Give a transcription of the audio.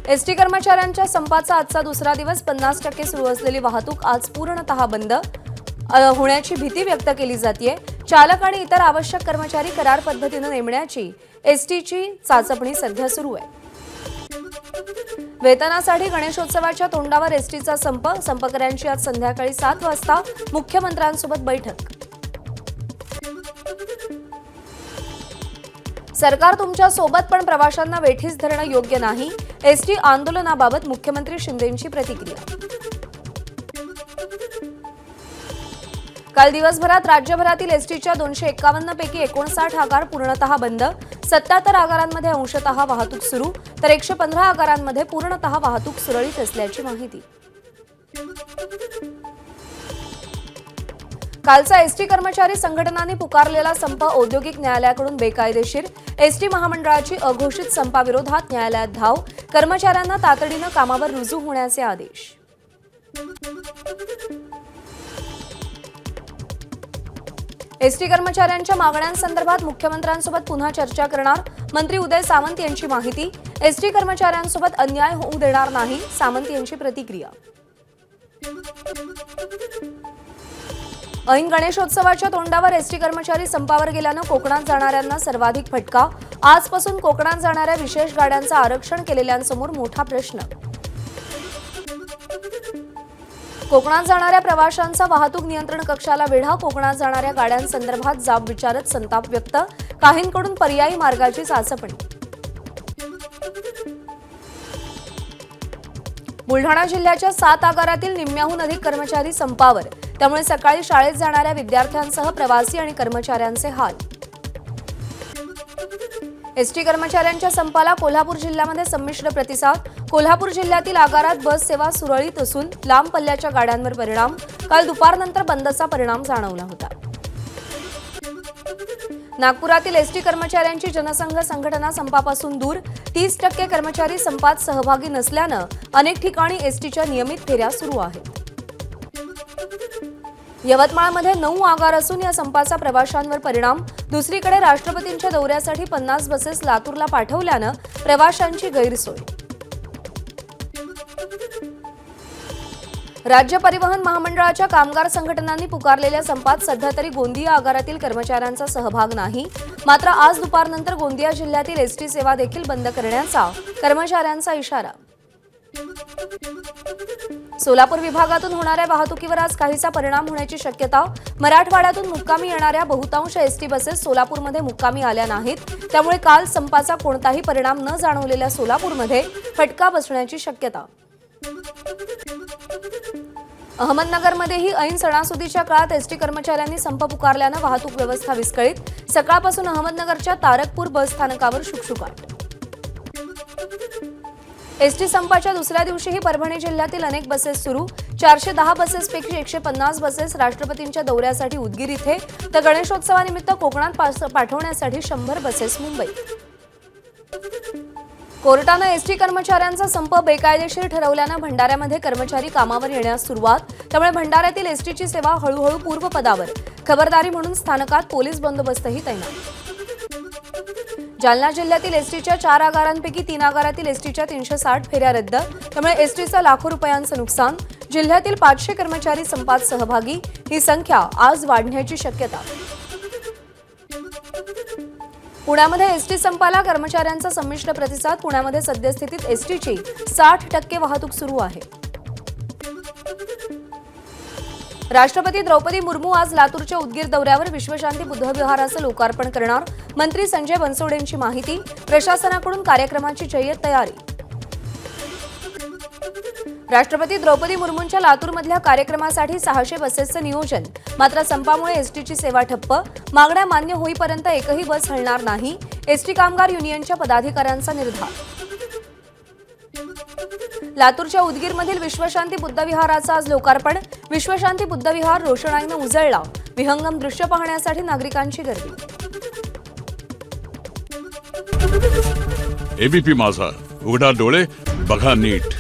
ST कर्मचाऱ्यांच्या संपाचा आजचा दुसरा दिवस 50% सुरू असलेली वाहतूक आज पूर्णतः बंद होण्याची भीती व्यक्त केली जाते। चालक आणि इतर आवश्यक कर्मचारी करार पद्धतीने नेमण्याची एसटीची चाचपणी सध्या सुरू आहे। वेतनासाठी गणेशोत्सवाच्या तोंडावर एसटीचा संपकऱ्यांची आज संध्याकाळी 7 वाजता मुख्यमंत्र्यांसोबत बैठक। सरकार तुमच्या सोबत पण प्रवाशांना वेठीस धरणं योग्य नाही। एसटी आंदोलनाबाबत मुख्यमंत्री शिंदेंची प्रतिक्रिया। काल दिवसभरात राज्यभरातील एसटीच्या 251 पैकी 59 आगार पूर्णतः बंद, 77 आगारांमध्ये अंशतः वाहतूक सुरू तर 115 आगारांमध्ये पूर्णतः वाहतूक सुरळीत असल्याची माहिती। कालचा एसटी कर्मचारी संघटनांनी पुकारलेला संप औद्योगिक न्यायालयाकडून बेकायदेशीर। एसटी महामंडळाची अघोषित संपाविरोधात न्यायालयात धाव, कर्मचाऱ्यांना तातडीने कामावर रुजू होण्याचे आदेश। एसटी कर्मचाऱ्यांच्या मागण्यांसंदर्भात मुख्यमंत्र्यांसोबत पुन्हा चर्चा करणार, मंत्री उदय सामंत यांची माहिती। एसटी कर्मचाऱ्यांसोबत अन्याय होऊ देणार नाही, सामंत यांची प्रतिक्रिया। ऐन गणेशोत्सवाच्या तोंडावर एसटी कर्मचारी संपावर गेल्यानं कोकणात जाणाऱ्यांना सर्वाधिक फटका। आजपासून कोकणात जाणाऱ्या विशेष गाड्यांचं आरक्षण केलेल्यांसमोर मोठा प्रश्न। कोकणात जाणाऱ्या प्रवाशांचा वाहतूक नियंत्रण कक्षाला वेढा, कोकणात जाणाऱ्या गाड्यांसंदर्भात जाब विचारत संताप व्यक्त, काहींकडून पर्यायी मार्गाची चाचपणी। बुलढाणा जिल्ह्याच्या 7 आगारातील निम्म्याहून अधिक कर्मचारी संपावर, त्यामुळे सकाळी शाळेत जाणाऱ्या विद्यार्थ्यांसह प्रवासी आणि कर्मचाऱ्यांचे हाल। एसटी कर्मचाऱ्यांच्या संपाला कोल्हापूर जिल्ह्यामध्ये संमिश्र प्रतिसाद। कोल्हापूर जिल्ह्यातील आगारात बस सेवा सुरळीत असून लांब पल्ल्याच्या गाड्यांवर परिणाम। काल दुपारनंतर बंदचा परिणाम जाणवला होता। नागपुरातील एसटी कर्मचाऱ्यांची जनसंघ संघटना संपापासून दूर, 30% कर्मचारी संपात सहभागी नसल्यानं अनेक ठिकाणी एसटीच्या नियमित फेऱ्या सुरू आहेत। यवतमाळमध्ये 9 आगार असून या संपाचा प्रवाशांवर परिणाम। दुसरीकडे राष्ट्रपतींच्या दौऱ्यासाठी 50 बसेस लातूरला पाठवल्यानं प्रवाशांची गैरसोय। राज्य परिवहन महामंडळाच्या कामगार संघटनांनी पुकारलेल्या संपात सध्या तरी गोंदिया आगारातील कर्मचाऱ्यांचा सहभाग नाही। मात्र आज दुपारनंतर गोंदिया जिल्ह्यातील एसटी सेवा देखील बंद करण्याचा कर्मचाऱ्यांचा इशारा। सोलापूर विभागातून होणाऱ्या वाहतुकीवर आज काहीसा परिणाम होण्याची शक्यता। मराठवाड्यातून मुक्कामी येणाऱ्या बहुतांश एसटी बसेस सोलापूरमध्ये मुक्कामी आल्या नाहीत, त्यामुळे काल संपाचा कोणताही परिणाम न जाणवलेल्या सोलापूरमध्ये फटका बसण्याची शक्यता। अहमदनगरमध्येही ऐन सणासुदीच्या काळात एसटी कर्मचाऱ्यांनी संप पुकारल्यानं वाहतूक व्यवस्था विस्कळीत। सकाळपासून अहमदनगरच्या तारकपूर बस स्थानकावर शुकशुकाट। एसटी संपाच्या दुसऱ्या दिवशीही परभणी जिल्ह्यातील अनेक बसेस सुरू। 410 बसेसपैकी 150 बसेस राष्ट्रपतींच्या दौऱ्यासाठी उदगीर इथे तर गणेशोत्सवानिमित्त कोकणात पाठवण्यासाठी 100 बसेस मुंबई। कोर्टानं एसटी कर्मचाऱ्यांचा संप बेकायदेशीर ठरवल्यानं भंडाऱ्यामध्ये कर्मचारी कामावर येण्यास सुरुवात, त्यामुळे भंडाऱ्यातील एसटीची सेवा हळूहळू पूर्वपदावर। खबरदारी म्हणून स्थानकात पोलीस बंदोबस्तही तैनात। जालना जिल्ह्यातील एसटीच्या 4 आगारांपैकी 3 आगारातील एसटीच्या 360 फेऱ्या रद्द, त्यामुळे एसटीचं लाखो रुपयांचं नुकसान। जिल्ह्यातील 500 कर्मचारी संपात सहभागी, ही संख्या आज वाढण्याची शक्यता। पुण्यामध्ये एसटी संपाला कर्मचाऱ्यांचा संमिश्र प्रतिसाद। पुण्यामध्ये सद्यस्थितीत एसटीची 60% वाहतूक सुरू आहे। राष्ट्रपती द्रौपदी मुर्मू आज लातूरच्या उदगीर दौऱ्यावर विश्वशांती बुद्धविहाराचं लोकार्पण करणार, मंत्री संजय बनसोडेंची माहिती। प्रशासनाकडून कार्यक्रमाची जय्यत तयारी। राष्ट्रपती द्रौपदी मुर्मूंच्या लातूरमधल्या कार्यक्रमासाठी 600 बसेसचं नियोजन, मात्र संपामुळे एसटीची सेवा ठप्प। मागण्या मान्य होईपर्यंत एकही बस हलणार नाही, एसटी कामगार युनियनच्या पदाधिकाऱ्यांचा निर्धार। लातूरच्या उदगीरमधील विश्वशांती बुद्धविहाराचं आज लोकार्पण। विश्वशांती बुद्धविहार रोषणाईनं उजळला, विहंगम दृश्य पाहण्यासाठी नागरिकांची गर्दी। एबीपी माझा, उघडा डोळे बघा नीट।